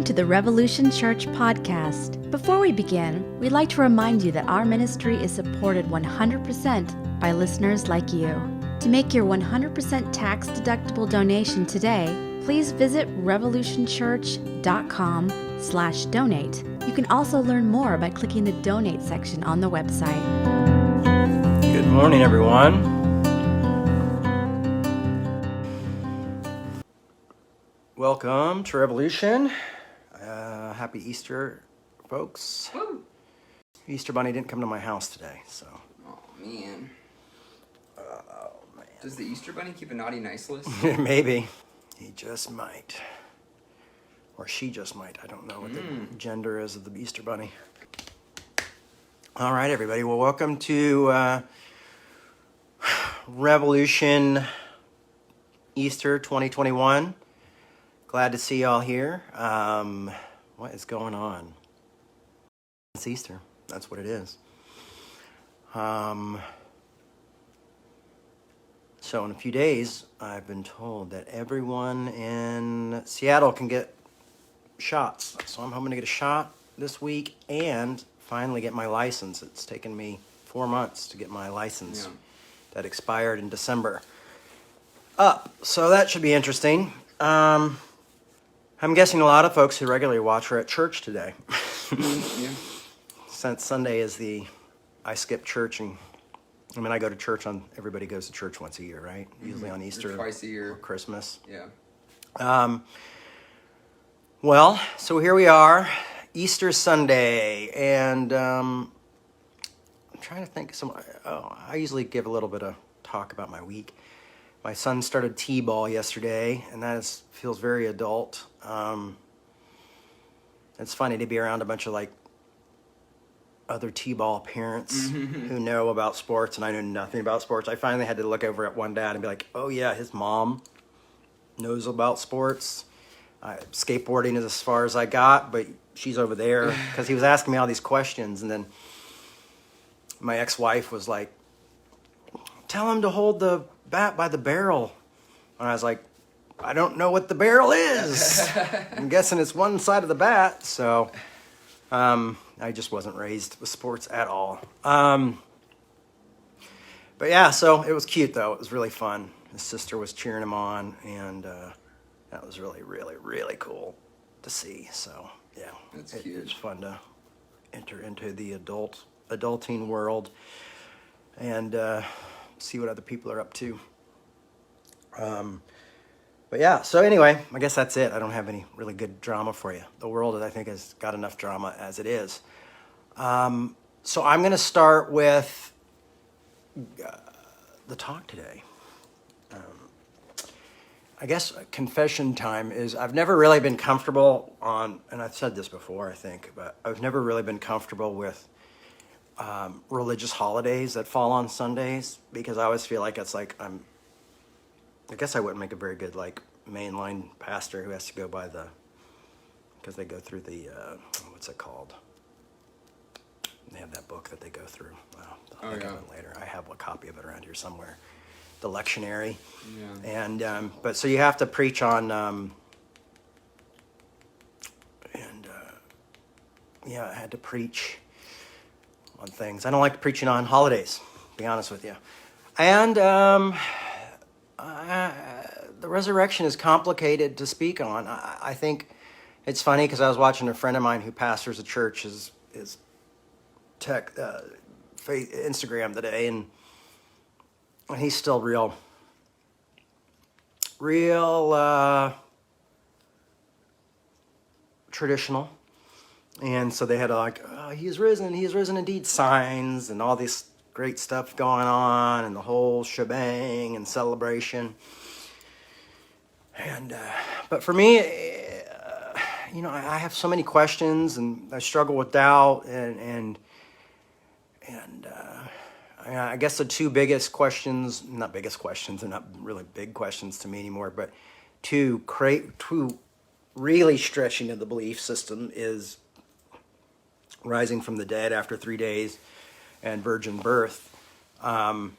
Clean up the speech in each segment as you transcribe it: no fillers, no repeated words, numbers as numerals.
to the Revolution Church podcast. Before we begin, we'd like to remind you that our ministry is supported 100% by listeners like you. To make your 100% tax-deductible donation today, please visit revolutionchurch.com/donate. You can also learn more by clicking the donate section on the website. Good morning, everyone. Welcome to Revolution. Happy Easter, folks. Woo. Easter Bunny didn't come to my house today, so. Oh, man. Oh, man. Does the Easter Bunny keep a naughty nice list? Maybe. He just might. Or she just might. I don't know what the gender is of the Easter Bunny. All right, everybody. Well, welcome to Revolution Easter 2021. Glad to see y'all here. What is going on? It's Easter. That's what it is. So in a few days, I've been told that everyone in Seattle can get shots. So I'm hoping to get a shot this week and finally get my license. It's taken me 4 months to get my license that expired in December up. So that should be interesting. I'm guessing a lot of folks who regularly watch are at church today. Yeah. Since Sunday is I skip church I go to church everybody goes to church once a year, right? Usually on Easter. Or twice a year. Or Christmas. Yeah. Well, so here we are, Easter Sunday, and I'm trying to think I usually give a little bit of talk about my week. My son started T-ball yesterday, and that feels very adult. It's funny to be around a bunch of other T-ball parents who know about sports, and I know nothing about sports. I finally had to look over at one dad and be like, oh yeah, his mom knows about sports. Skateboarding is as far as I got, but she's over there, because he was asking me all these questions, and then my ex-wife was like, tell him to hold the bat by the barrel. And I was like, I don't know what the barrel is. I'm guessing it's one side of the bat. So I just wasn't raised with sports at all. But yeah, so it was cute though. It was really fun. His sister was cheering him on, and that was really, really, really cool to see. So yeah, it's fun to enter into the adulting world and see what other people are up to. But yeah, so anyway, I guess that's it. I don't have any really good drama for you. The world, I think, has got enough drama as it is. So I'm going to start with the talk today. I guess confession time is, I've never really been comfortable and I've said this before, I think, but I've never really been comfortable with religious holidays that fall on Sundays, because I always feel like it's like I guess I wouldn't make a very good mainline pastor who has to go by because they go through the what's it called? They have that book that they go through. I'll think of it later. I have a copy of it around here somewhere. The lectionary. Yeah. And but so you have to preach on I had to preach on things. I don't like preaching on holidays, to be honest with you. And the resurrection is complicated to speak on. I think it's funny because I was watching a friend of mine who pastors a church, his tech Instagram today, and he's still real traditional. And so they had he's risen indeed, signs and all this great stuff going on, and the whole shebang and celebration. And but for me, I have so many questions, and I struggle with doubt, and I guess the two biggest questions, not biggest questions, they're not really big questions to me anymore, but two really stretching of the belief system is rising from the dead after 3 days and virgin birth. So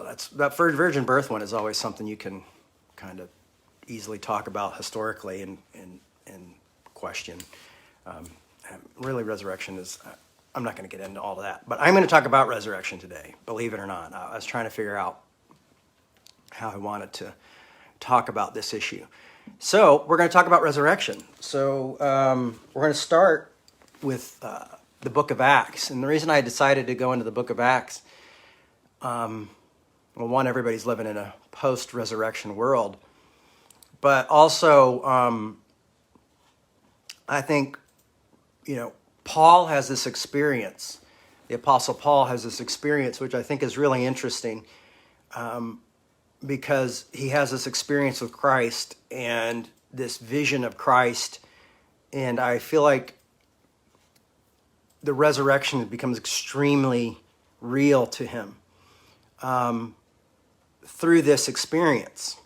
that virgin birth one is always something you can kind of easily talk about historically and in question. Really, resurrection is, I'm not going to get into all of that, but I'm going to talk about resurrection today, believe it or not. I was trying to figure out how I wanted to talk about this issue. So we're going to talk about resurrection. So we're going to start with the book of Acts. And the reason I decided to go into the book of Acts, well, one, everybody's living in a post-resurrection world, but also I think, Paul has this experience. The Apostle Paul has this experience, which I think is really interesting, because he has this experience with Christ and this vision of Christ. And I feel like the resurrection becomes extremely real to him through this experience.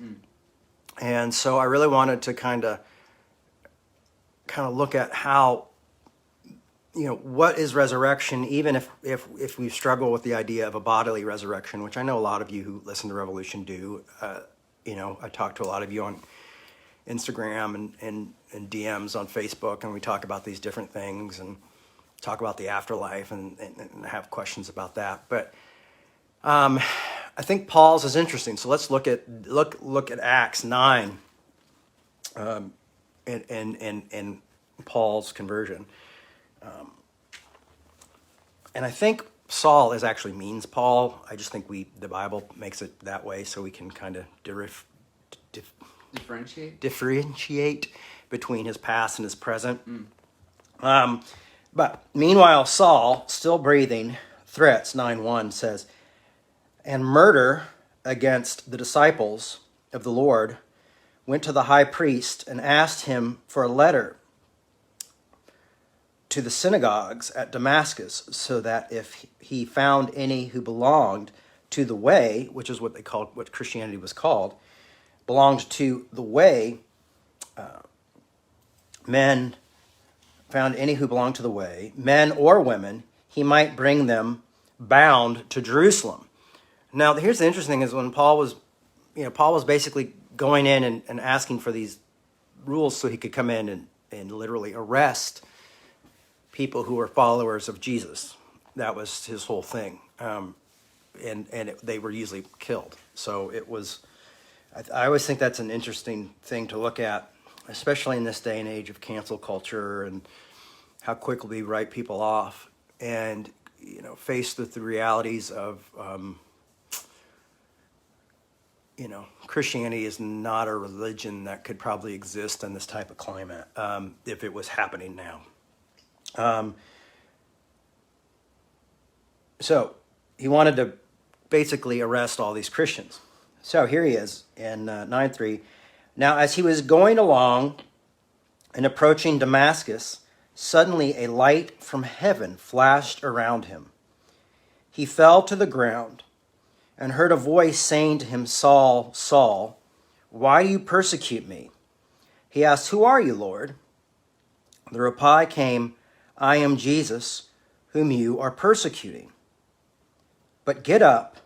And so I really wanted to kind of look at how, what is resurrection, even if we struggle with the idea of a bodily resurrection, which I know a lot of you who listen to Revolution do. I talk to a lot of you on Instagram and DMs on Facebook, and we talk about these different things and talk about the afterlife and have questions about that. But I think Paul's is interesting. So let's look at Acts 9 and Paul's conversion. And I think Saul actually means Paul. I just think the Bible makes it that way so we can kind of differentiate between his past and his present. But meanwhile, Saul, still breathing, threats, 9:1 says, and murder against the disciples of the Lord, went to the high priest and asked him for a letter to the synagogues at Damascus, so that if he found any who belonged to the way, which is what Christianity was called, belonged to the way, men or women, he might bring them bound to Jerusalem. Now, here's the interesting thing is when Paul was basically going in and asking for these rules so he could come in and literally arrest people who were followers of Jesus. That was his whole thing. They were usually killed. So it was, I always think that's an interesting thing to look at, especially in this day and age of cancel culture and how quickly we write people off, and faced with the realities of Christianity is not a religion that could probably exist in this type of climate if it was happening now. So he wanted to basically arrest all these Christians. So here he is in 9:3. Now, as he was going along and approaching Damascus, suddenly a light from heaven flashed around him. He fell to the ground and heard a voice saying to him, Saul, Saul, why do you persecute me? He asked, who are you, Lord? The reply came, I am Jesus, whom you are persecuting. But get up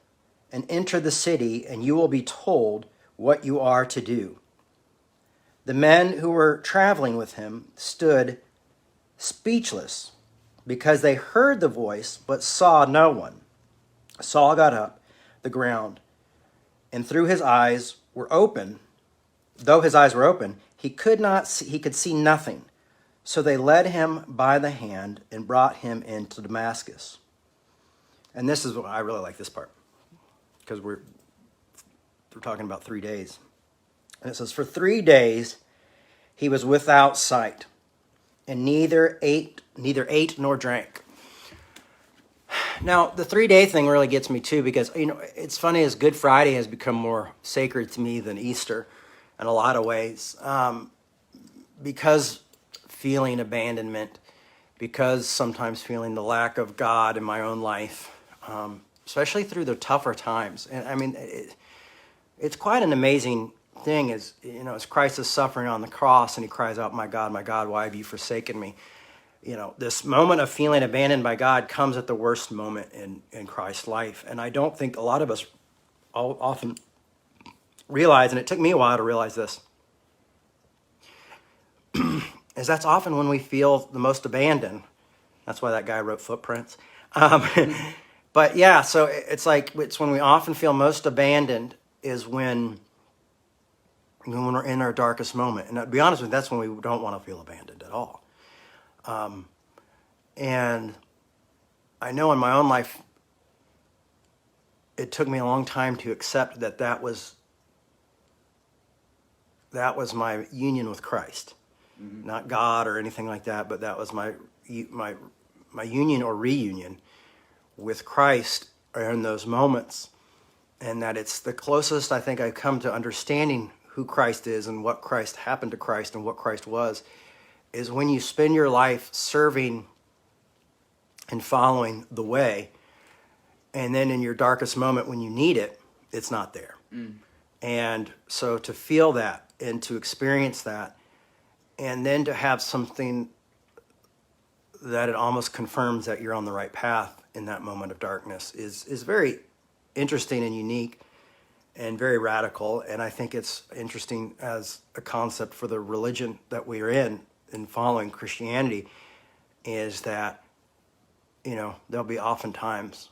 and enter the city, and you will be told what you are to do. The men who were traveling with him stood speechless because they heard the voice but saw no one. Saul got up the ground, and though his eyes were open, he could see nothing. So they led him by the hand and brought him into Damascus. And this is what I really like this part, because we're talking about 3 days. And it says, for 3 days he was without sight, and neither ate nor drank. Now, the 3-day thing really gets me too, because it's funny, as Good Friday has become more sacred to me than Easter in a lot of ways, because feeling abandonment, because sometimes feeling the lack of God in my own life, especially through the tougher times. And I mean, it's quite an amazing thing as Christ is suffering on the cross and he cries out, my God, why have you forsaken me? This moment of feeling abandoned by God comes at the worst moment in Christ's life. And I don't think a lot of us often realize, and it took me a while to realize this, is that's often when we feel the most abandoned. That's why that guy wrote Footprints. Um, but yeah, so it's when we often feel most abandoned is when we're in our darkest moment. And to be honest with you, that's when we don't want to feel abandoned at all. And I know in my own life, it took me a long time to accept that was my union with Christ, not God or anything like that, but that was my union or reunion with Christ in those moments, and that it's the closest I think I've come to understanding who Christ is and what Christ happened to Christ and what Christ was, is when you spend your life serving and following the way, and then in your darkest moment when you need it, it's not there. And so to feel that and to experience that, and then to have something that it almost confirms that you're on the right path in that moment of darkness is very interesting and unique and very radical. And I think it's interesting as a concept for the religion that we are in following Christianity, is that, there'll be often times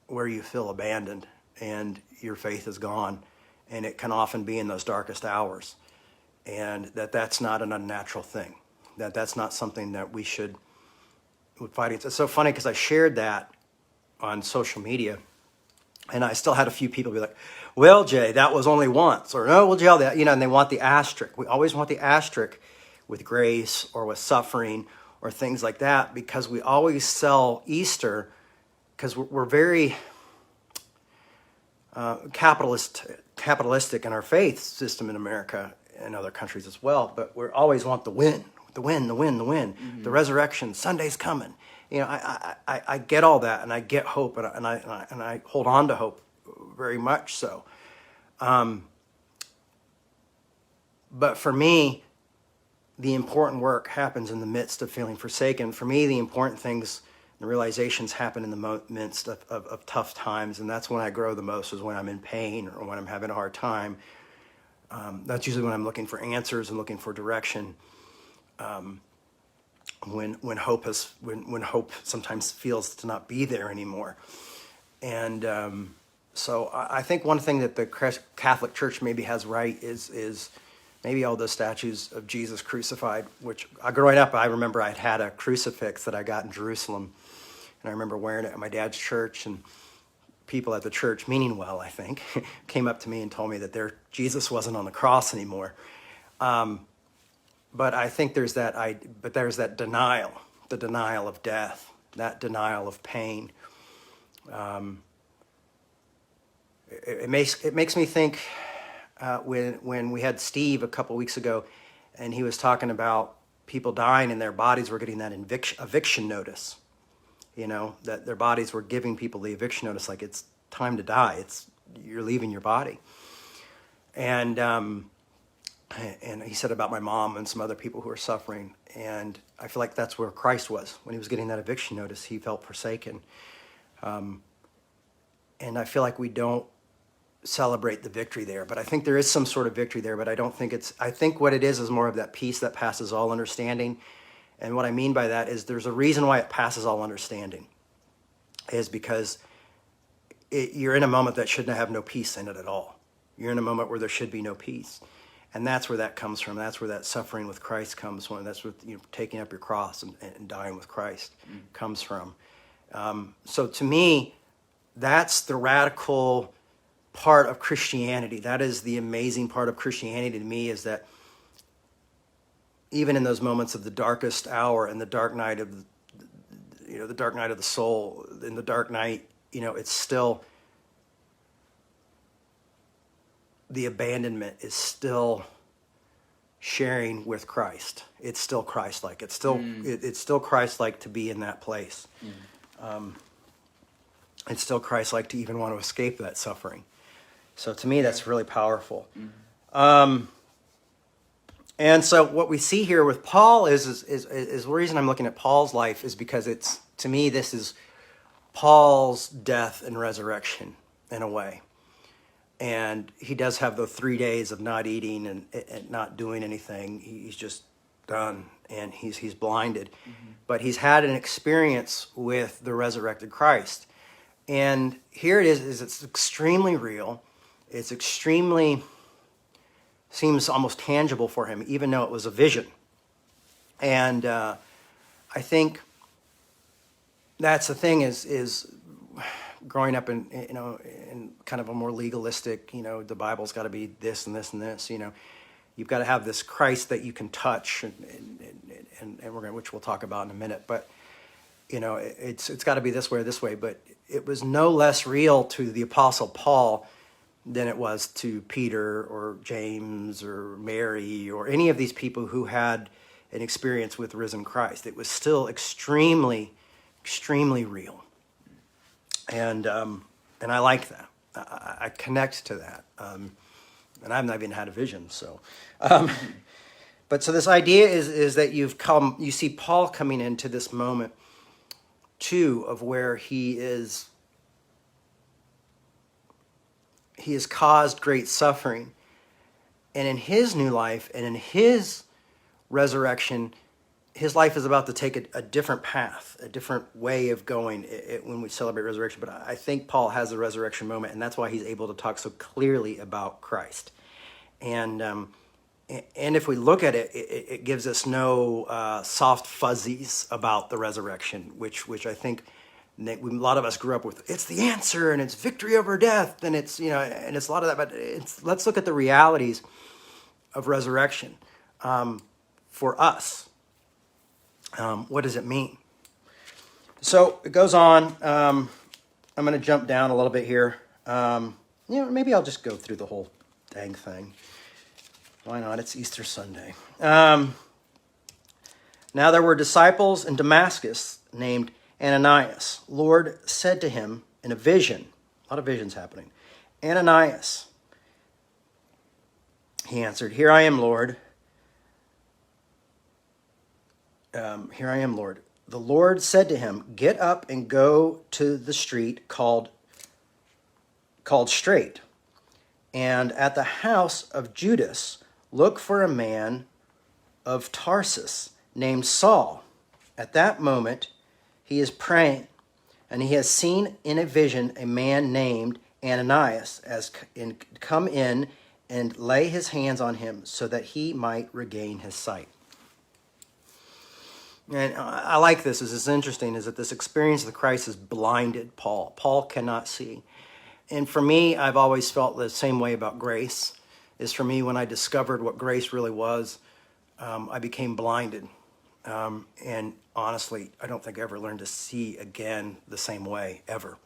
where you feel abandoned and your faith is gone, and it can often be in those darkest hours, and that's not an unnatural thing, that's not something that we should fight against. It's so funny because I shared that on social media, and I still had a few people be like, well, Jay, that was only once, or no, well, Jay, that, and they want the asterisk. We always want the asterisk with grace or with suffering or things like that, because we always sell Easter, because we're very capitalistic in our faith system in America and other countries as well, but we always want the win. The resurrection, Sunday's coming. I get all that, and I get hope, and I hold on to hope very much so. But for me, the important work happens in the midst of feeling forsaken. For me, the important things, the realizations happen in the midst of tough times, and that's when I grow the most, is when I'm in pain or when I'm having a hard time. That's usually when I'm looking for answers and looking for direction. When hope sometimes feels to not be there anymore. And so I think one thing that the Catholic Church maybe has right is maybe all those statues of Jesus crucified, which growing up, I remember I'd had a crucifix that I got in Jerusalem, and I remember wearing it at my dad's church, and people at the church, meaning well, I think, came up to me and told me that Jesus wasn't on the cross anymore. But I think there's that denial, the denial of death, that denial of pain. It makes me think when we had Steve a couple weeks ago, and he was talking about people dying and their bodies were getting that eviction notice. That their bodies were giving people the eviction notice, like it's time to die. You're leaving your body. And he said about my mom and some other people who are suffering. And I feel like that's where Christ was. When he was getting that eviction notice, he felt forsaken. And I feel like we don't celebrate the victory there. But I think there is some sort of victory there, but I don't think I think what it is more of that peace that passes all understanding. And what I mean by that is there's a reason why it passes all understanding, is because you're in a moment that shouldn't have no peace in it at all. You're in a moment where there should be no peace. And that's where that comes from. That's where that suffering with Christ comes from. That's where taking up your cross and dying with Christ comes from. So to me, that's the radical part of Christianity. That is the amazing part of Christianity to me, is that even in those moments of the darkest hour and the dark night of the dark night of the soul, in the dark night, it's still, the abandonment is still sharing with Christ. It's still Christ-like. It's still Christ-like to be in that place. It's still Christ-like to even want to escape that suffering. So to me, that's really powerful. And so what we see here with Paul is the reason I'm looking at Paul's life is because to me, this is Paul's death and resurrection in a way. And he does have the 3 days of not eating and not doing anything. He's just done, and he's blinded. But he's had an experience with the resurrected Christ. And here it is it's extremely real. It's extremely, seems almost tangible for him, even though it was a vision. And I think that's the thing is growing up in kind of a more legalistic, the Bible's got to be this and this and this, you've got to have this Christ that you can touch, and which we'll talk about in a minute. But it's got to be this way or this way. But it was no less real to the Apostle Paul than it was to Peter or James or Mary or any of these people who had an experience with risen Christ. It was still extremely, extremely real, and I like that. I connect to that. And I've not even had a vision, so. But so this idea is that you see Paul coming into this moment, too, of where he has caused great suffering. And in his new life and in his resurrection, his life is about to take a different path, a different way of going when we celebrate resurrection. But I think Paul has a resurrection moment, and that's why he's able to talk so clearly about Christ. And if we look at it, it gives us no soft fuzzies about the resurrection, which I think a lot of us grew up with. It's the answer, and it's victory over death, and it's and it's a lot of that. But let's look at the realities of resurrection for us. What does it mean? So it goes on. I'm going to jump down a little bit here. Maybe I'll just go through the whole dang thing. Why not? It's Easter Sunday. Now there were disciples in Damascus named Ananias. Lord said to him in a vision, a lot of visions happening, Ananias. He answered, Here I am, Lord. Here I am, Lord. The Lord said to him, Get up and go to the street called Straight, and at the house of Judas, look for a man of Tarsus named Saul. At that moment, he is praying, and he has seen in a vision a man named Ananias come in and lay his hands on him so that he might regain his sight. And I like this. This is interesting, is that this experience of the Christ has blinded Paul. Paul cannot see. And for me, I've always felt the same way about grace. Is for me, when I discovered what grace really was, I became blinded. And honestly, I don't think I ever learned to see again the same way, ever.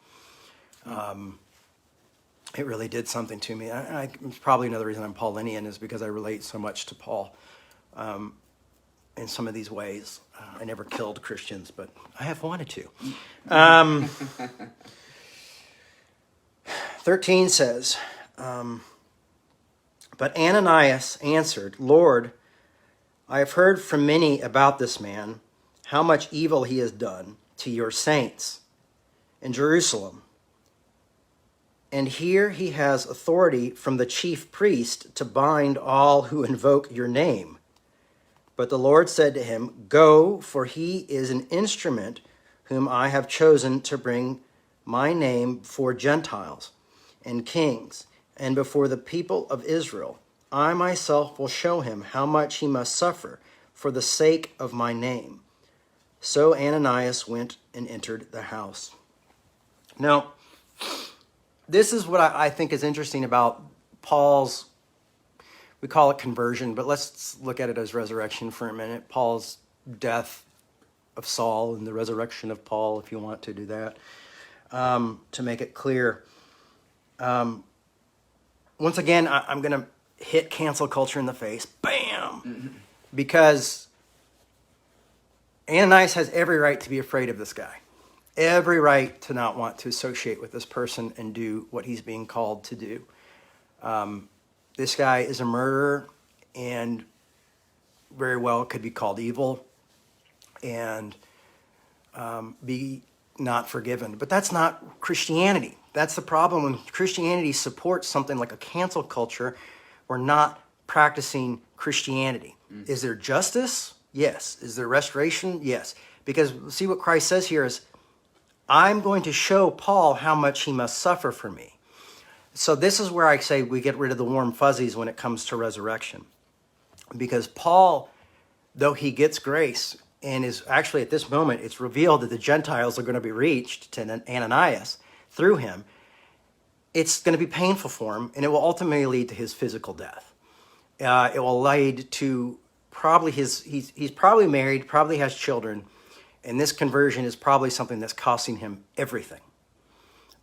It really did something to me. It's probably another reason I'm Paulinian, is because I relate so much to Paul in some of these ways. I never killed Christians, but I have wanted to. 13 says, But Ananias answered, Lord, I have heard from many about this man, how much evil he has done to your saints in Jerusalem. And here he has authority from the chief priest to bind all who invoke your name. But the Lord said to him, Go, for he is an instrument whom I have chosen to bring my name before Gentiles and kings, and before the people of Israel. I myself will show him how much he must suffer for the sake of my name. So Ananias went and entered the house. Now, this is what I think is interesting about Paul's, we call it conversion, but let's look at it as resurrection for a minute. Paul's death of Saul and the resurrection of Paul, if you want to do that, to make it clear. Once again, I'm going to hit cancel culture in the face. Bam! Because Ananias has every right to be afraid of this guy. Every right to not want to associate with this person and do what he's being called to do. This guy is a murderer and very well could be called evil and be not forgiven. But that's not Christianity. That's the problem. When Christianity supports something like a cancel culture, we're not practicing Christianity. Is there justice? Yes. Is there restoration? Yes. Because see what Christ says here is, I'm going to show Paul how much he must suffer for me. So this is where I say we get rid of the warm fuzzies when it comes to resurrection. Because Paul, though he gets grace, and is actually at this moment, it's revealed that the Gentiles are going to be reached to Ananias through him. It's going to be painful for him, and it will ultimately lead to his physical death. It will lead to probably he's probably married, probably has children, and this conversion is probably something that's costing him everything.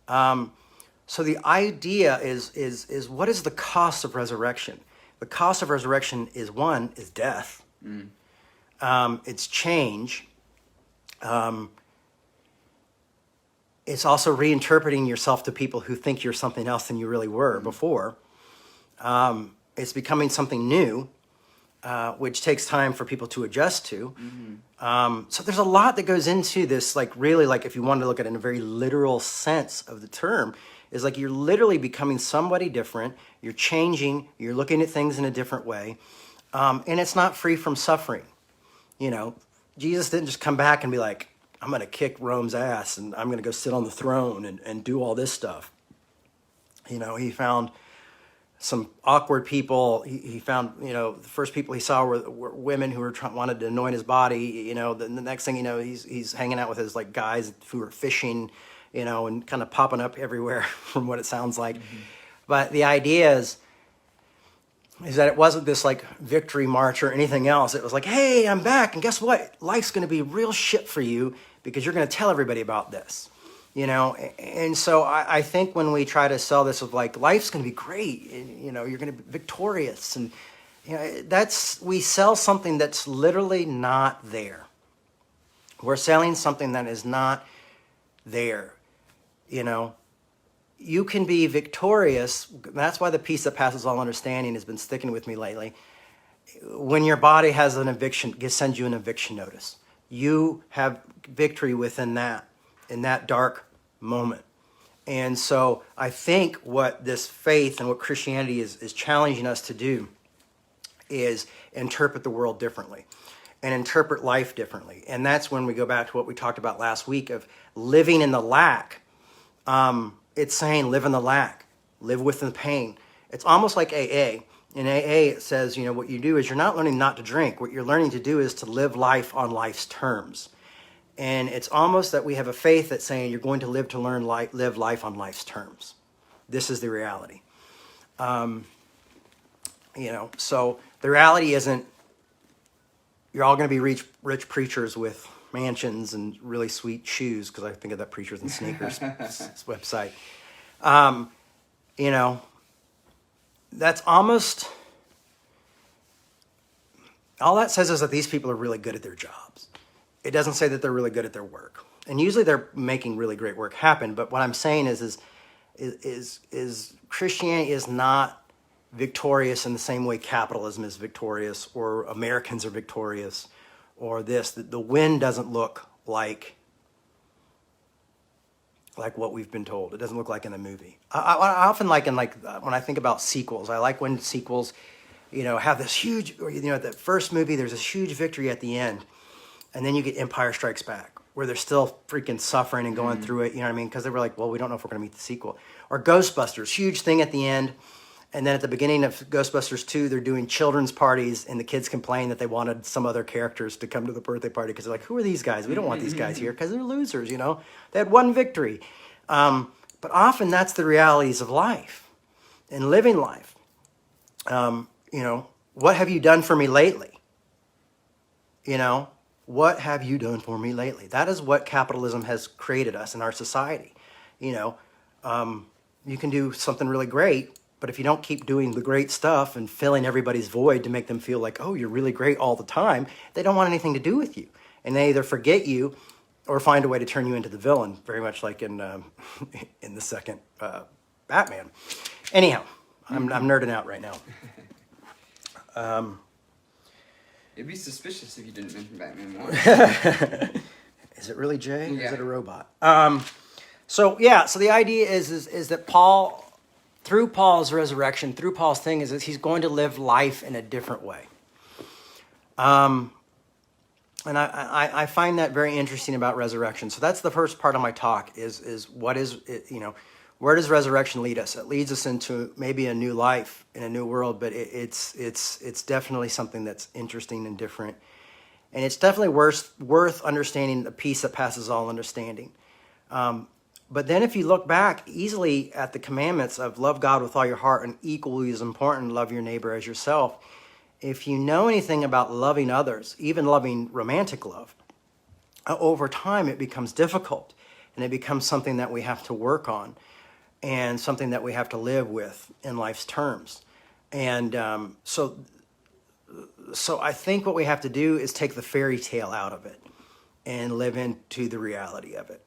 So the idea is what is the cost of resurrection? The cost of resurrection is death. It's change. It's also reinterpreting yourself to people who think you're something else than you really were before. It's becoming something new, which takes time for people to adjust to. So there's a lot that goes into this, like really, like if you wanted to look at it in a very literal sense of the term, is like you're literally becoming somebody different. You're changing. You're looking at things in a different way. And it's not free from suffering. You know, Jesus didn't just come back and be like, I'm going to kick Rome's ass and I'm going to go sit on the throne and do all this stuff. You know, he found some awkward people. He found, you know, the first people he saw were women who wanted to anoint his body. You know, the next thing you know, he's hanging out with his like guys who are fishing, you know, and kind of popping up everywhere from what it sounds like. But the idea is that it wasn't this like victory march or anything else. It was like, hey, I'm back. And guess what? Life's going to be real shit for you because you're going to tell everybody about this, you know? And so I think when we try to sell this of like, life's going to be great, and, you know, you're going to be victorious. And, you know, we sell something that's literally not there. We're selling something that is not there, you know? You can be victorious. That's why the peace that passes all understanding has been sticking with me lately. When your body has an eviction, sends you an eviction notice. You have victory within that, in that dark moment. And so I think what this faith and what Christianity is challenging us to do is interpret the world differently and interpret life differently. And that's when we go back to what we talked about last week of living in the lack. It's saying live in the lack, live with the pain. It's almost like AA. In AA, it says, you know, what you do is you're not learning not to drink. What you're learning to do is to live life on life's terms. And it's almost that we have a faith that's saying you're going to live to learn live life on life's terms. This is the reality. You know, so the reality isn't you're all going to be rich preachers with mansions and really sweet shoes, because I think of that Preachers and Sneakers website. You know, that's almost, all that says is that these people are really good at their jobs. It doesn't say that they're really good at their work. And usually they're making really great work happen. But what I'm saying is Christianity is not victorious in the same way capitalism is victorious or Americans are victorious. Or this, the win doesn't look like what we've been told. It doesn't look like in the movie. I often like when I think about sequels, I like when sequels, you know, have this huge, or, you know, that first movie, there's this huge victory at the end. And then you get Empire Strikes Back, where they're still freaking suffering and going through it, you know what I mean? Because they were like, well, we don't know if we're going to meet the sequel. Or Ghostbusters, huge thing at the end. And then at the beginning of Ghostbusters 2, they're doing children's parties, and the kids complain that they wanted some other characters to come to the birthday party because they're like, who are these guys? We don't want these guys here because they're losers, you know? They had one victory. But often that's the realities of life and living life. You know, what have you done for me lately? You know, what have you done for me lately? That is what capitalism has created us in our society. You know, you can do something really great, but if you don't keep doing the great stuff and filling everybody's void to make them feel like, oh, you're really great all the time, they don't want anything to do with you. And they either forget you or find a way to turn you into the villain, very much like in the second Batman. Anyhow, I'm nerding out right now. It'd be suspicious if you didn't mention Batman more. Is it really Jay? Yeah. Is it a robot? So the idea is that Paul, through Paul's resurrection, through Paul's thing, is that he's going to live life in a different way. And I find that very interesting about resurrection. So that's the first part of my talk is what is it, where does resurrection lead us? It leads us into maybe a new life in a new world, but it's definitely something that's interesting and different. And it's definitely worth understanding the peace that passes all understanding. But then if you look back easily at the commandments of love God with all your heart and equally as important, love your neighbor as yourself, if you know anything about loving others, even loving romantic love, over time it becomes difficult and it becomes something that we have to work on and something that we have to live with in life's terms. And so I think what we have to do is take the fairy tale out of it and live into the reality of it.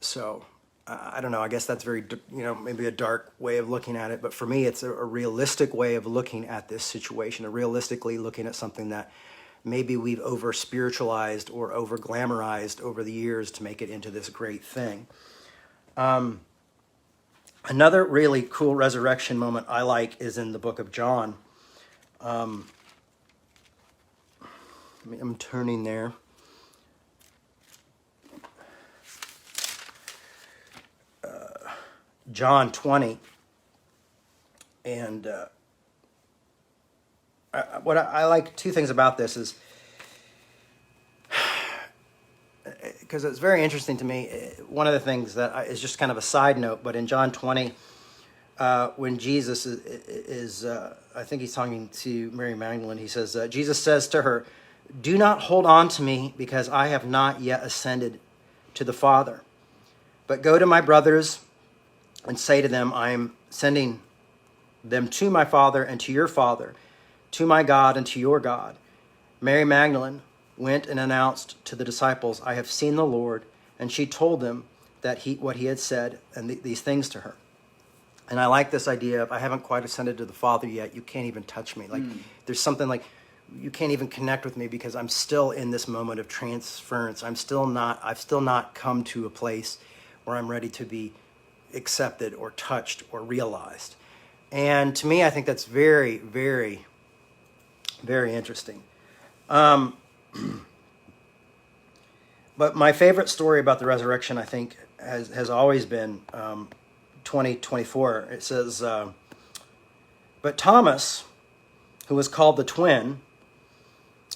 So I don't know, I guess that's very, maybe a dark way of looking at it, but for me, it's a realistic way of looking at this situation, realistically looking at something that maybe we've over spiritualized or over glamorized over the years to make it into this great thing. Another really cool resurrection moment I like is in the book of John. I'm turning there. John 20, and what I like, two things about this is, because it's very interesting to me, one of the things that is just kind of a side note, but in John 20, when Jesus is I think he's talking to Mary Magdalene, he says, Jesus says to her, "Do not hold on to me because I have not yet ascended to the Father, but go to my brothers and say to them, I am sending them to my Father and to your Father, to my God and to your God." Mary Magdalene went and announced to the disciples, "I have seen the Lord," and she told them that what he had said and these things to her. And I like this idea of, I haven't quite ascended to the Father yet, you can't even touch me. Like there's something like, you can't even connect with me because I'm still in this moment of transference. I've still not come to a place where I'm ready to be accepted or touched or realized. And to me, I think that's very, very, very interesting. But my favorite story about the resurrection, I think, has always been 20:24. It says, "But Thomas, who was called the twin,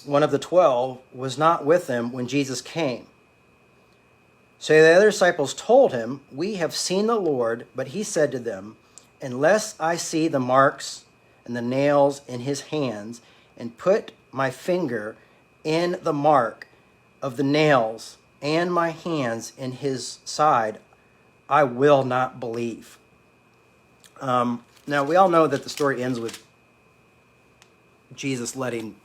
one of the 12, was not with them when Jesus came. So the other disciples told him, 'We have seen the Lord,' but he said to them, 'Unless I see the marks and the nails in his hands, and put my finger in the mark of the nails and my hands in his side, I will not believe.'" Now, we all know that the story ends with Jesus letting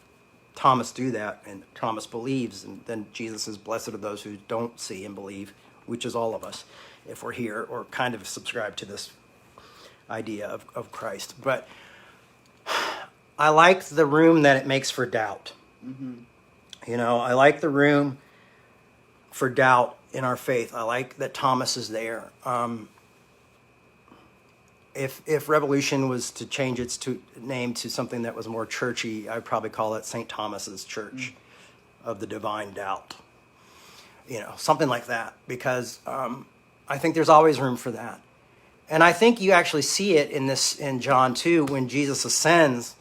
Thomas do that, and Thomas believes, and then Jesus says, "Blessed are those who don't see and believe," which is all of us, if we're here or kind of subscribe to this idea of Christ. But I like the room that it makes for doubt. Mm-hmm. I like the room for doubt in our faith. I like that Thomas is there. If Revolution was to change its name to something that was more churchy, I'd probably call it St. Thomas's Church of the Divine Doubt. Something like that, because I think there's always room for that. And I think you actually see it in John 2 when Jesus ascends,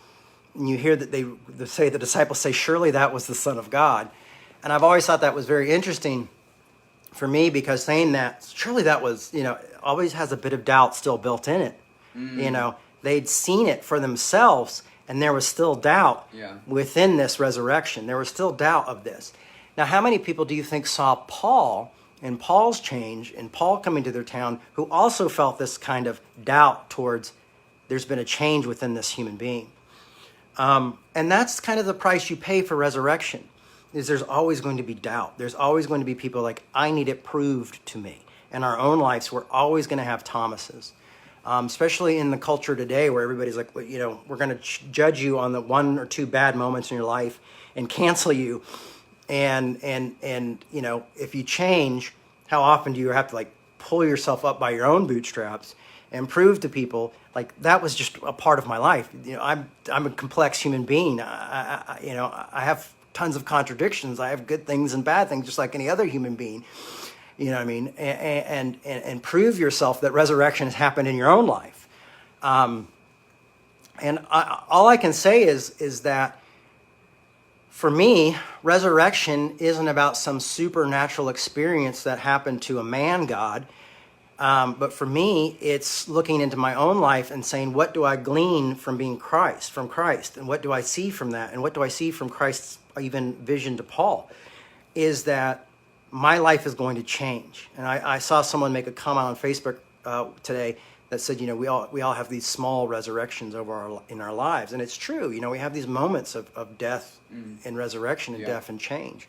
and you hear that the disciples say, "Surely that was the Son of God." And I've always thought that was very interesting for me, because saying that, surely that was, always has a bit of doubt still built in it. They'd seen it for themselves, and there was still doubt within this resurrection. There was still doubt of this. Now, how many people do you think saw Paul and Paul's change and Paul coming to their town, who also felt this kind of doubt towards there's been a change within this human being? And that's kind of the price you pay for resurrection, is there's always going to be doubt. There's always going to be people like, I need it proved to me. In our own lives, we're always going to have Thomases. Especially in the culture today, where everybody's like, we're going to judge you on the one or two bad moments in your life and cancel you. And if you change, how often do you have to pull yourself up by your own bootstraps and prove to people, like, that was just a part of my life. You know, I'm a complex human being. I have tons of contradictions. I have good things and bad things, just like any other human being. You know what I mean? And prove yourself that resurrection has happened in your own life. All I can say is that for me, resurrection isn't about some supernatural experience that happened to a man God. But for me, it's looking into my own life and saying, what do I glean from being from Christ? And what do I see from that? And what do I see from Christ's even vision to Paul? Is that my life is going to change. And I saw someone make a comment on Facebook today that said, you know, we all have these small resurrections in our lives. And it's true. You know, we have these moments of death and resurrection and death and change.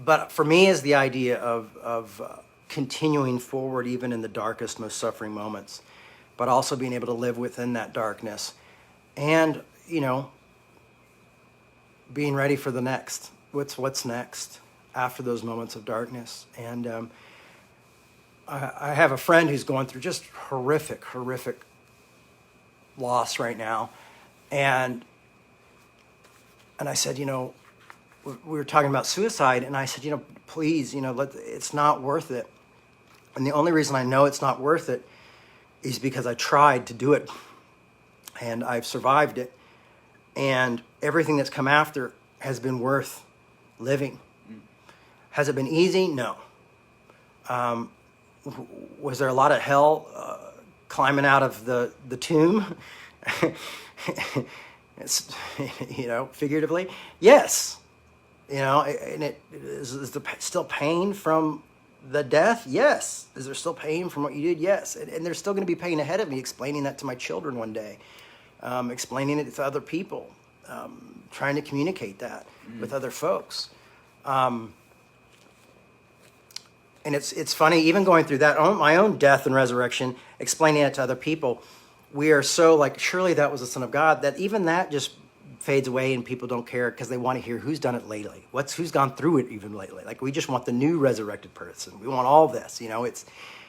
But for me is the idea of continuing forward even in the darkest, most suffering moments, but also being able to live within that darkness and, you know, being ready for the next. What's next after those moments of darkness? And I have a friend who's going through just horrific loss right now. And I said, you know, we were talking about suicide, and I said, you know, please, you know, it's not worth it. And the only reason I know it's not worth it is because I tried to do it, and I've survived it. And everything that's come after has been worth living. Has it been easy? No. Was there a lot of hell climbing out of the tomb? It's, you know, figuratively? Yes. You know, and is there still pain from the death? Yes. Is there still pain from what you did? Yes. And there's still going to be pain ahead of me, explaining that to my children one day, explaining it to other people, trying to communicate that with other folks. And it's funny, even going through that, my own death and resurrection, explaining it to other people, we are so like, surely that was the Son of God, that even that just fades away and people don't care because they want to hear who's done it lately. Who's gone through it even lately. Like, we just want the new resurrected person. We want all this, you know, it's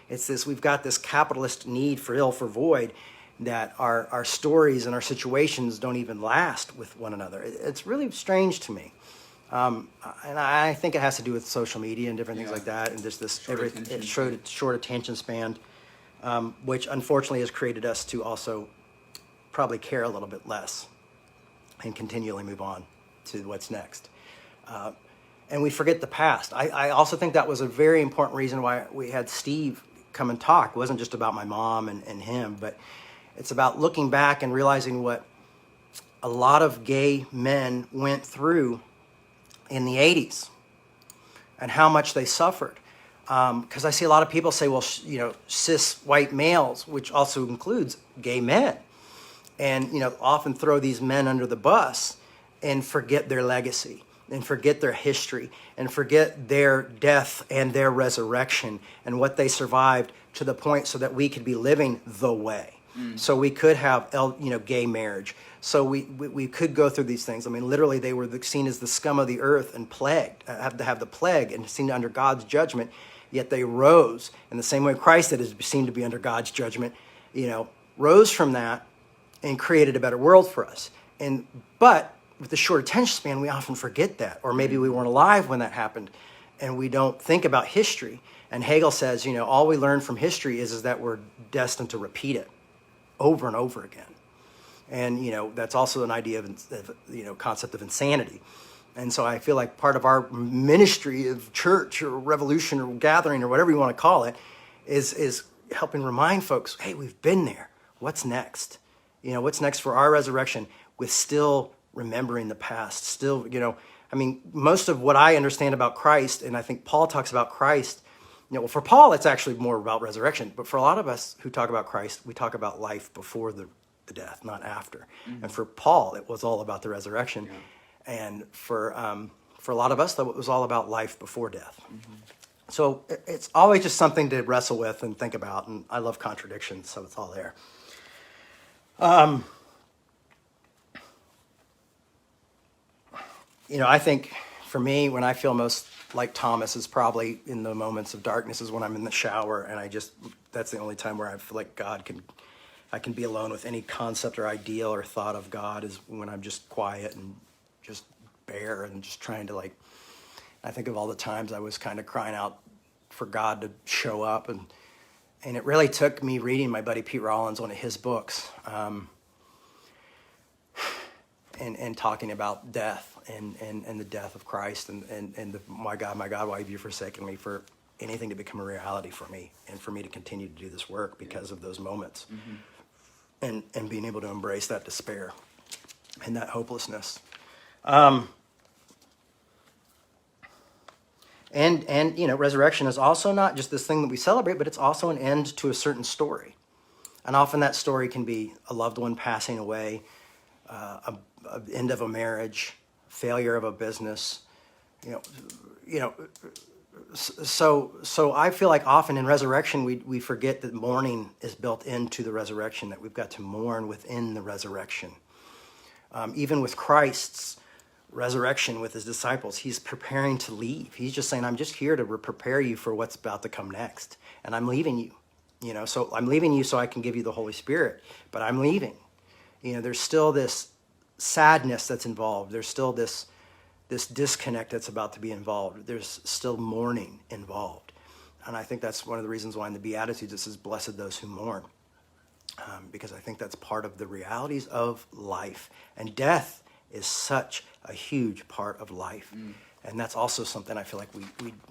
this, we've got this capitalist need for ill, for void, that our stories and our situations don't even last with one another. It's really strange to me. And I think it has to do with social media and different things like that. And there's this short attention span, which unfortunately has created us to also probably care a little bit less and continually move on to what's next. And we forget the past. I also think that was a very important reason why we had Steve come and talk. It wasn't just about my mom and him, but it's about looking back and realizing what a lot of gay men went through in the 80s and how much they suffered. Because I see a lot of people say, well, you know, cis white males, which also includes gay men, and, you know, often throw these men under the bus and forget their legacy and forget their history and forget their death and their resurrection and what they survived to the point so that we could be living the way. So we could have, gay marriage. So we could go through these things. I mean, literally, they were seen as the scum of the earth and plagued, have to have the plague and seen under God's judgment. Yet they rose in the same way Christ that is seen to be under God's judgment, you know, rose from that and created a better world for us. But with the short attention span, we often forget that, or maybe we weren't alive when that happened, and we don't think about history. And Hegel says, you know, all we learn from history is that we're destined to repeat it over and over again. And, you know, that's also an idea of concept of insanity. And so I feel like part of our ministry of church or revolution or gathering or whatever you want to call it is helping remind folks, hey, we've been there. What's next? You know, what's next for our resurrection with still remembering the past? Still, you know, I mean, most of what I understand about Christ, and I think Paul talks about Christ, you know, well, for Paul, it's actually more about resurrection. But for a lot of us who talk about Christ, we talk about life before the death, not after. And for Paul, it was all about the resurrection. And for a lot of us, though, it was all about life before death. So it's always just something to wrestle with and think about. And I love contradictions, so it's all there. You know, I think for me, when I feel most like Thomas is probably in the moments of darkness is when I'm in the shower, and that's the only time where I feel like I can be alone with any concept or ideal or thought of God, is when I'm just quiet and just bare and just trying to I think of all the times I was kind of crying out for God to show up, and it really took me reading my buddy Pete Rollins, one of his books, and talking about death and the death of Christ and my God, why have you forsaken me, for anything to become a reality for me and for me to continue to do this work because of those moments, and being able to embrace that despair and that hopelessness. And resurrection is also not just this thing that we celebrate, but it's also an end to a certain story. And often that story can be a loved one passing away, a end of a marriage, failure of a business. So I feel like often in resurrection we forget that mourning is built into the resurrection, that we've got to mourn within the resurrection. Even with Christ's resurrection with his disciples, he's preparing to leave. He's just saying, I'm just here to prepare you for what's about to come next, and I'm leaving you. So I'm leaving you so I can give you the Holy Spirit, but I'm leaving. There's still this sadness that's involved. There's still this disconnect that's about to be involved. There's still mourning involved. And I think that's one of the reasons why in the Beatitudes it says, blessed those who mourn. Because I think that's part of the realities of life. And death is such a huge part of life. And that's also something I feel like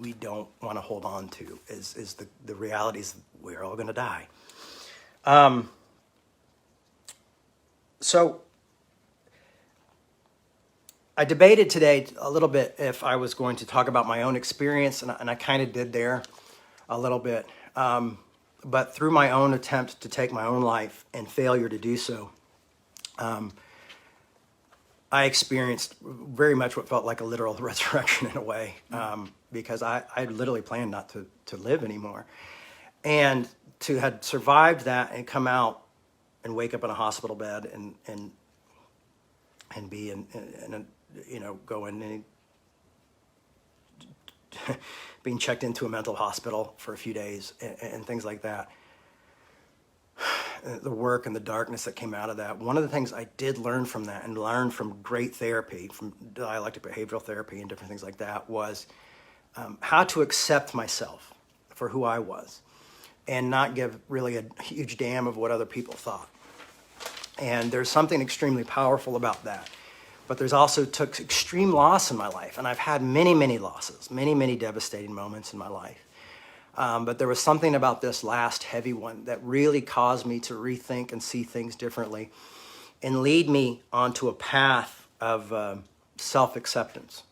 we don't want to hold on to, is the realities we're all going to die. So I debated today a little bit if I was going to talk about my own experience, and I kind of did there a little bit. But through my own attempt to take my own life and failure to do so, I experienced very much what felt like a literal resurrection in a way, because I literally planned not to live anymore. And to have survived that and come out and wake up in a hospital bed and be in go in and being checked into a mental hospital for a few days and things like that. The work and the darkness that came out of that. One of the things I did learn from that, and learn from great therapy, from dialectic behavioral therapy and different things like that, was how to accept myself for who I was and not give really a huge damn of what other people thought. And there's something extremely powerful about that. But there's also took extreme loss in my life, and I've had many, many losses, many, many devastating moments in my life. But there was something about this last heavy one that really caused me to rethink and see things differently and lead me onto a path of self-acceptance.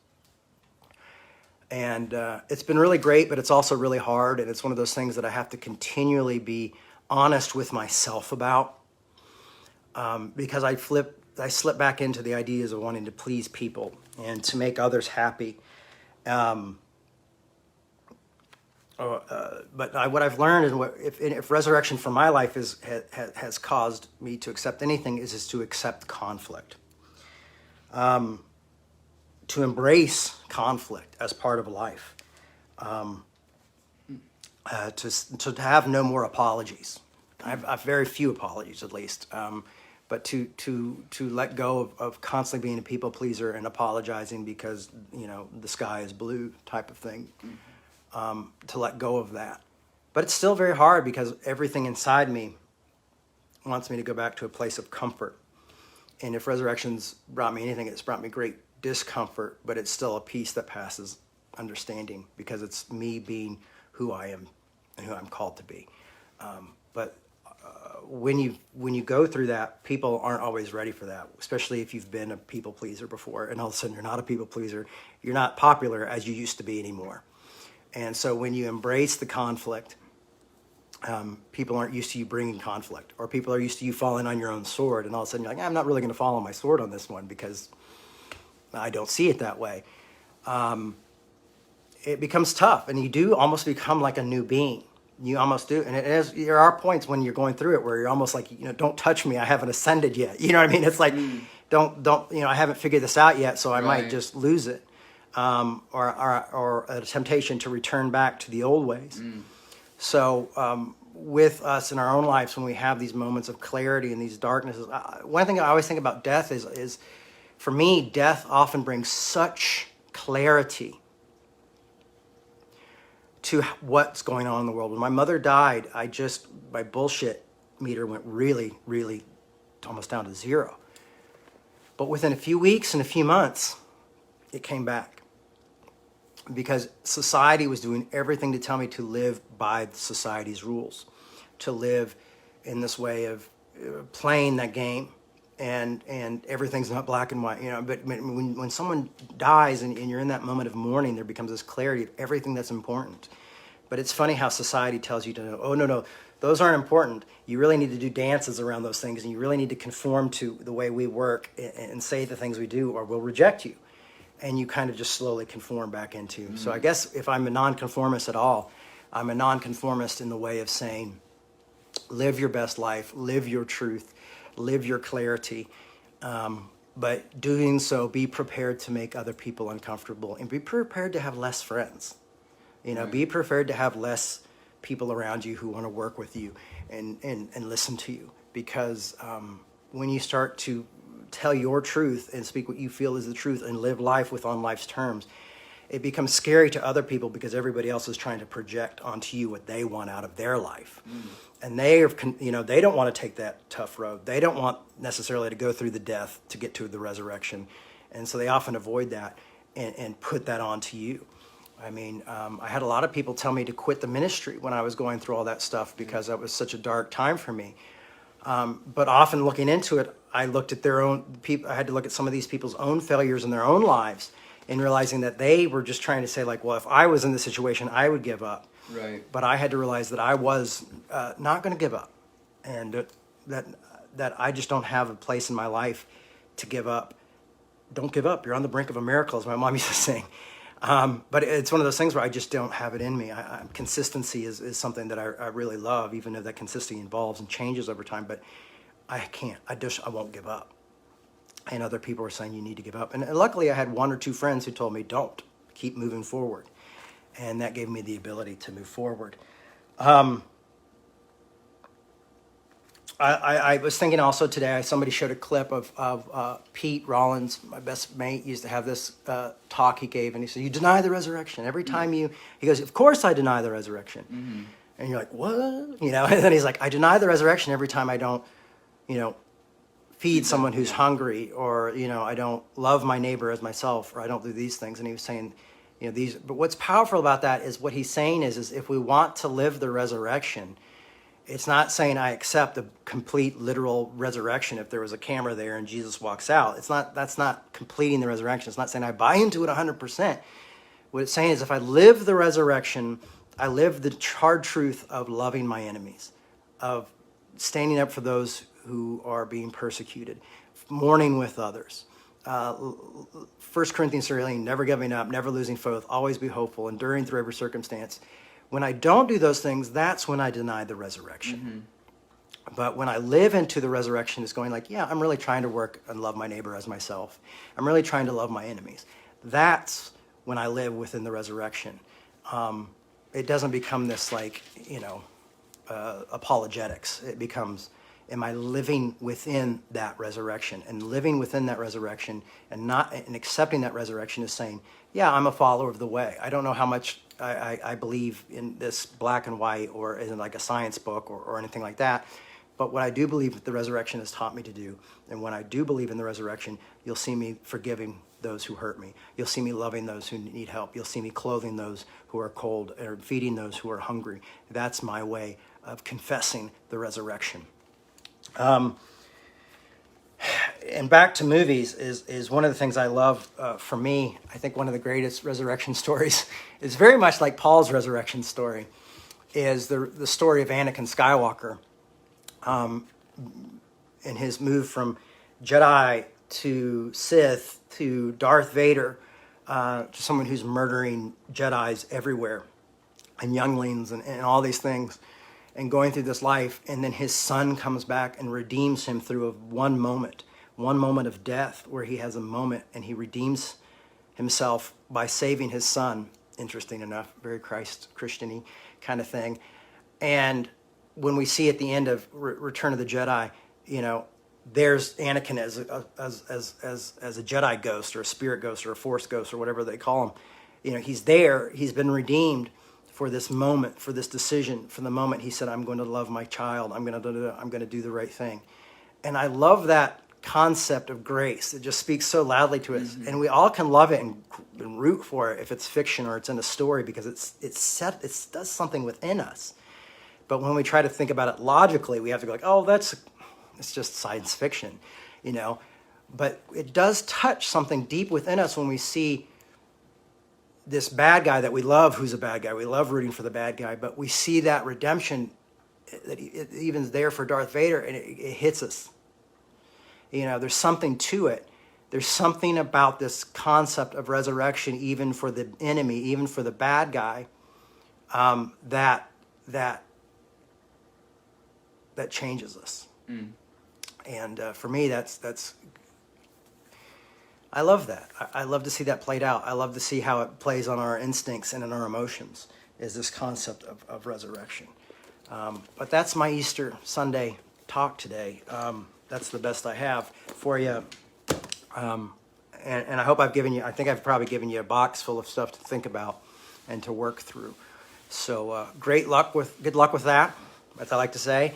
And it's been really great, but it's also really hard. And it's one of those things that I have to continually be honest with myself about, because I slip back into the ideas of wanting to please people and to make others happy. But what I've learned, and if resurrection for my life has caused me to accept anything, is to accept conflict, to embrace conflict as part of life, to have no more apologies. I've very few apologies, at least, but to let go of constantly being a people pleaser and apologizing because the sky is blue type of thing. To let go of that. But it's still very hard because everything inside me wants me to go back to a place of comfort. And if resurrection's brought me anything, it's brought me great discomfort, but it's still a peace that passes understanding because it's me being who I am and who I'm called to be. But when you go through that, people aren't always ready for that, especially if you've been a people pleaser before, and all of a sudden you're not a people pleaser, you're not popular as you used to be anymore. And so when you embrace the conflict, people aren't used to you bringing conflict, or people are used to you falling on your own sword, and all of a sudden you're like, I'm not really going to fall on my sword on this one because I don't see it that way. It becomes tough, and you do almost become like a new being. You almost do, and there are points when you're going through it where you're almost like, don't touch me, I haven't ascended yet. You know what I mean? It's like, don't, I haven't figured this out yet, so I might just lose it. or a temptation to return back to the old ways. So with us in our own lives, when we have these moments of clarity and these darknesses, one thing I always think about death is for me, death often brings such clarity to what's going on in the world. When my mother died, my bullshit meter went really, really almost down to zero. But within a few weeks and a few months, it came back. Because society was doing everything to tell me to live by society's rules, to live in this way of playing that game, and everything's not black and white, But when someone dies and you're in that moment of mourning, there becomes this clarity of everything that's important. But it's funny how society tells you to, oh no, those aren't important. You really need to do dances around those things, and you really need to conform to the way we work and say the things we do, or we'll reject you. And you kind of just slowly conform back into. So I guess if I'm a nonconformist at all, I'm a nonconformist in the way of saying, live your best life, live your truth, live your clarity. But doing so, be prepared to make other people uncomfortable, and be prepared to have less friends. Be prepared to have less people around you who want to work with you and listen to you. Because when you start to tell your truth and speak what you feel is the truth and live life on life's terms, it becomes scary to other people because everybody else is trying to project onto you what they want out of their life. And they don't want to take that tough road. They don't want necessarily to go through the death to get to the resurrection. And so they often avoid that and put that onto you. I mean, I had a lot of people tell me to quit the ministry when I was going through all that stuff because that was such a dark time for me. But often looking into it, I looked at their own people. I had to look at some of these people's own failures in their own lives, and realizing that they were just trying to say, like, well, if I was in this situation, I would give up. Right. But I had to realize that I was not going to give up, and that I just don't have a place in my life to give up. Don't give up. You're on the brink of a miracle, as my mom used to sing. But it's one of those things where I just don't have it in me. Consistency is something that I really love, even though that consistency involves and changes over time. But I can't. I won't give up. And other people were saying you need to give up. And luckily, I had one or two friends who told me, don't, keep moving forward. And that gave me the ability to move forward. I was thinking also today, somebody showed a clip of Pete Rollins, my best mate, used to have this talk he gave, and he said, you deny the resurrection. Every time he goes, of course I deny the resurrection. Mm-hmm. And you're like, what? And then he's like, I deny the resurrection every time I don't, feed someone who's hungry, or, I don't love my neighbor as myself, or I don't do these things. And he was saying, but what's powerful about that is what he's saying is if we want to live the resurrection, it's not saying I accept the complete literal resurrection if there was a camera there and Jesus walks out. That's not completing the resurrection. It's not saying I buy into it 100%. What it's saying is if I live the resurrection, I live the hard truth of loving my enemies, of standing up for those who are being persecuted, mourning with others. 1 Corinthians 13, never giving up, never losing faith, always be hopeful, enduring through every circumstance. When I don't do those things, that's when I deny the resurrection. Mm-hmm. But when I live into the resurrection, it's going like, yeah, I'm really trying to work and love my neighbor as myself. I'm really trying to love my enemies. That's when I live within the resurrection. It doesn't become this apologetics. It becomes, am I living within that resurrection? And living within that resurrection and accepting that resurrection is saying, yeah, I'm a follower of the way. I don't know how much I believe in this black and white or in like a science book or anything like that. But what I do believe that the resurrection has taught me to do, and when I do believe in the resurrection, you'll see me forgiving those who hurt me. You'll see me loving those who need help. You'll see me clothing those who are cold or feeding those who are hungry. That's my way of confessing the resurrection. And back to movies is one of the things I love. For me, I think one of the greatest resurrection stories is very much like Paul's resurrection story, is the story of Anakin Skywalker, and his move from Jedi to Sith to Darth Vader, to someone who's murdering Jedis everywhere and younglings and all these things, and going through this life. And then his son comes back and redeems him through one moment of death, where he has a moment and he redeems himself by saving his son. Interesting enough, very Christian-y kind of thing. And when we see at the end of Return of the Jedi, there's Anakin as a Jedi ghost or a spirit ghost or a Force ghost or whatever they call him. He's there. He's been redeemed for this moment, for this decision, for the moment he said, "I'm going to love my child. I'm going to do the right thing." And I love that concept of grace. It just speaks so loudly to us, and we all can love it and root for it if it's fiction or it's in a story, because it does something within us. But when we try to think about it logically, we have to go like, "Oh, it's just science fiction," But it does touch something deep within us when we see this bad guy that we love, who's a bad guy. We love rooting for the bad guy, but we see that redemption that it even is there for Darth Vader, and it hits us. There's something to it. There's something about this concept of resurrection, even for the enemy, even for the bad guy, that changes us. And for me, that's. I love that. I love to see that played out. I love to see how it plays on our instincts and in our emotions. Is this concept of resurrection? But that's my Easter Sunday talk today. That's the best I have for you. And I hope I've given you, I think I've probably given you a box full of stuff to think about and to work through. So good luck with that, as I like to say.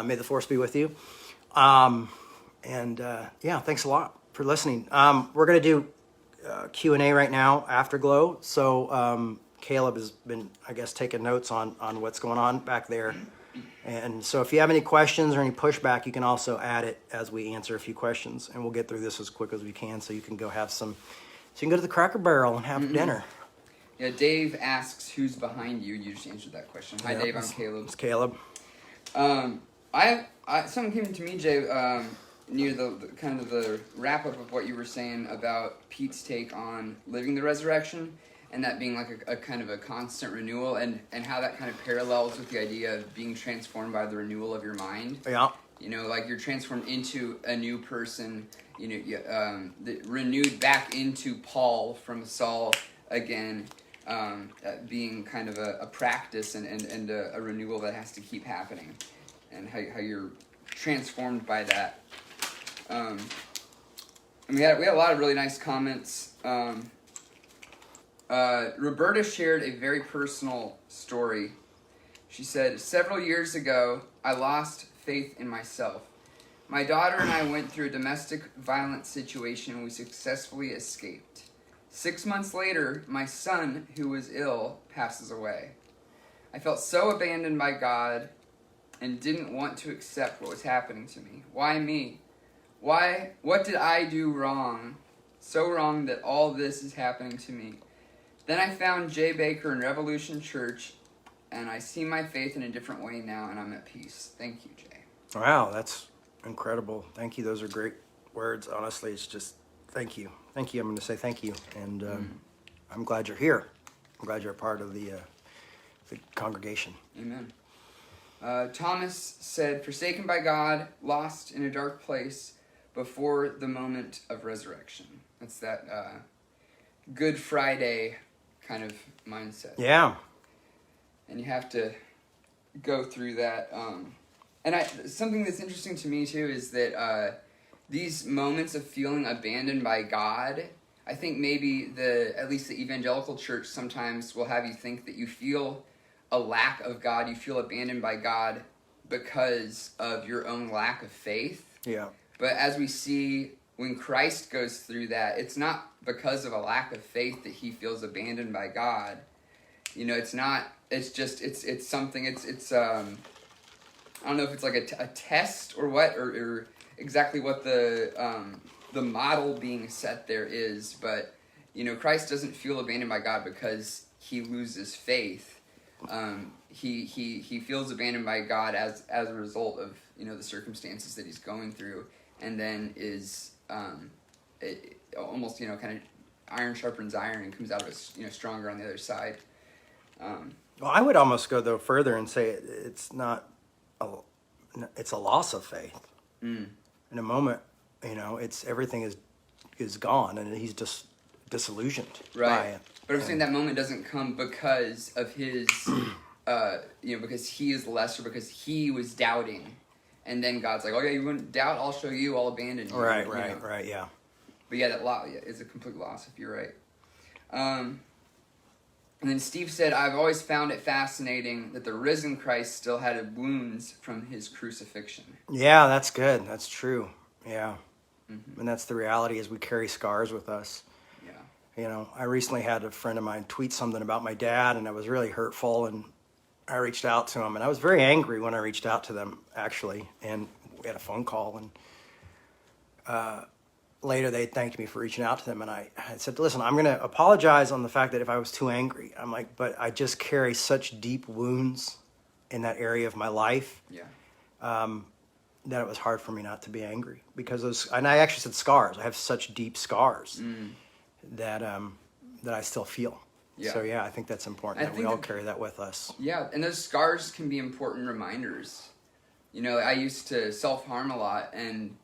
May the force be with you. Thanks a lot for listening. We're going to do Q&A right now, Afterglow. So Caleb has been, I guess, taking notes on what's going on back there. And so if you have any questions or any pushback, you can also add it as we answer a few questions. And we'll get through this as quick as we can so you can go have some... So you can go to the Cracker Barrel and have dinner. Yeah, Dave asks who's behind you. You just answered that question. Hi, Dave. I'm Caleb. It's Caleb. Something came to me, Jay, near the kind of the wrap-up of what you were saying about Pete's take on living the resurrection, and that being like a kind of a constant renewal, and how that kind of parallels with the idea of being transformed by the renewal of your mind. Yeah. Like you're transformed into a new person, renewed back into Paul from Saul again, being kind of a practice and a renewal that has to keep happening, and how you're transformed by that. And we had a lot of really nice comments. Roberta shared a very personal story. She said, "Several years ago, I lost faith in myself. My daughter and I went through a domestic violence situation and we successfully escaped. 6 months later, my son, who was ill, passes away. I felt so abandoned by God and didn't want to accept what was happening to me. Why me? What did I do wrong? So wrong that all this is happening to me. Then I found Jay Bakker in Revolution Church, and I see my faith in a different way now, and I'm at peace. Thank you, Jay." Wow, that's incredible. Thank you. Those are great words. Honestly, it's just thank you. Thank you. I'm going to say thank you. And I'm glad you're here. I'm glad you're a part of the congregation. Amen. Thomas said, "Forsaken by God, lost in a dark place before the moment of resurrection." That's that Good Friday kind of mindset. Yeah. And you have to go through that. Something that's interesting to me too is that these moments of feeling abandoned by God, I think maybe at least the evangelical church sometimes will have you think that you feel a lack of God, you feel abandoned by God because of your own lack of faith. Yeah. But as we see, when Christ goes through that, it's not because of a lack of faith that he feels abandoned by God. It's not, it's just, it's something, it's I don't know if it's like a test or what, or exactly what the model being set there is, but, Christ doesn't feel abandoned by God because he loses faith. He feels abandoned by God as a result of, the circumstances that he's going through, and then is, almost, kind of iron sharpens iron and comes out of it, stronger on the other side. Well, I would almost go though further and say it's not it's a loss of faith. In a moment, it's everything is gone, and he's just disillusioned Right. by it. But I'm saying that moment doesn't come because of his, because he is lesser, because he was doubting. And then God's like, okay, you wouldn't doubt, I'll show you, I'll abandon you. Right, yeah. But yeah, that is a complete loss, if you're right. And then Steve said, I've always found it fascinating that the risen Christ still had wounds from his crucifixion. Yeah, that's good. That's true. Yeah. Mm-hmm. And that's the reality, is we carry scars with us. Yeah. I recently had a friend of mine tweet something about my dad, and it was really hurtful, and I reached out to him, and I was very angry when I reached out to them, actually, and we had a phone call, and later they thanked me for reaching out to them, and I said, listen, I'm going to apologize on the fact that if I was too angry. I'm like, but I just carry such deep wounds in that area of my life. Yeah. That it was hard for me not to be angry, because those, and I actually said scars. I have such deep scars that I still feel. Yeah. So yeah, I think that's important, that we all carry that with us. Yeah, and those scars can be important reminders. I used to self-harm a lot, and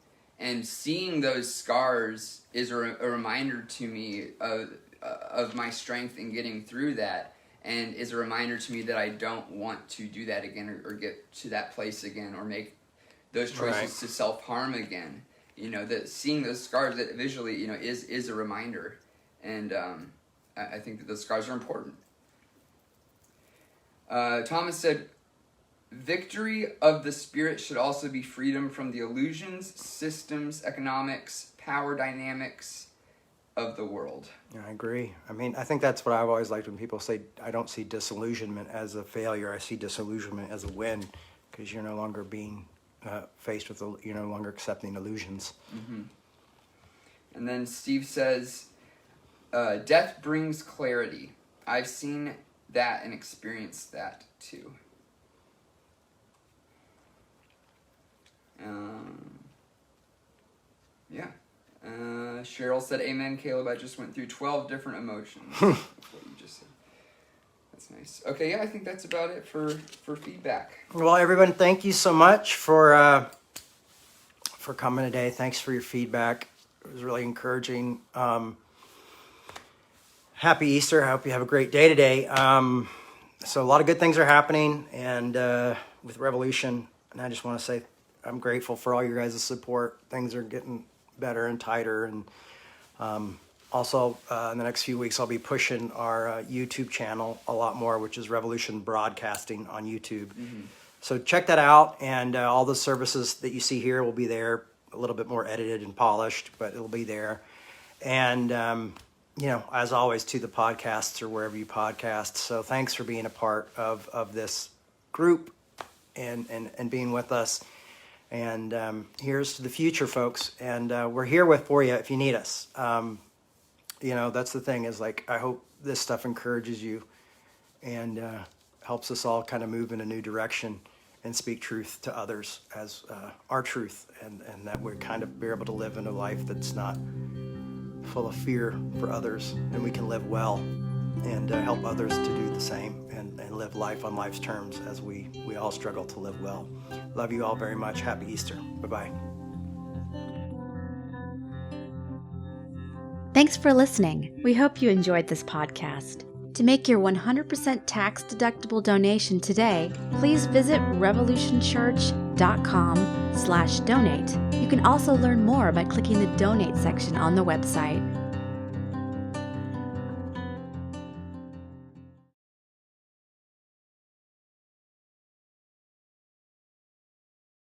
seeing those scars is a reminder to me of my strength in getting through that, and is a reminder to me that I don't want to do that again, or get to that place again, or make those choices to self-harm again. That seeing those scars, that visually, is a reminder. And I think that those scars are important. Thomas said, victory of the Spirit should also be freedom from the illusions, systems, economics, power dynamics of the world. Yeah, I agree. I mean, I think that's what I've always liked when people say, I don't see disillusionment as a failure. I see disillusionment as a win, because you're no longer being faced with, you're no longer accepting illusions. Mm-hmm. And then Steve says, death brings clarity. I've seen that and experienced that too. Yeah. Cheryl said, amen, Caleb. I just went through 12 different emotions. That's what you just said. That's nice. Okay, yeah, I think that's about it for feedback. Well, everyone, thank you so much for coming today. Thanks for your feedback. It was really encouraging. Happy Easter. I hope you have a great day today. So a lot of good things are happening, and with Revolution, and I just want to say I'm grateful for all your guys' support. Things are getting better and tighter, and also in the next few weeks I'll be pushing our YouTube channel a lot more, which is Revolution Broadcasting on YouTube. Mm-hmm. So check that out, and all the services that you see here will be there, a little bit more edited and polished, but it'll be there. And as always, to the podcasts or wherever you podcast. So thanks for being a part of this group and being with us. And here's to the future, folks. And we're here for you if you need us. That's the thing, is like, I hope this stuff encourages you and helps us all kind of move in a new direction and speak truth to others as our truth, and that we're kind of be able to live in a life that's not full of fear for others, and we can live well and help others to do the same and live life on life's terms, as we all struggle to live well. Love you all very much. Happy Easter. Bye-bye. Thanks for listening. We hope you enjoyed this podcast. To make your 100% tax-deductible donation today, please visit revolutionchurch.com/donate. You can also learn more by clicking the donate section on the website.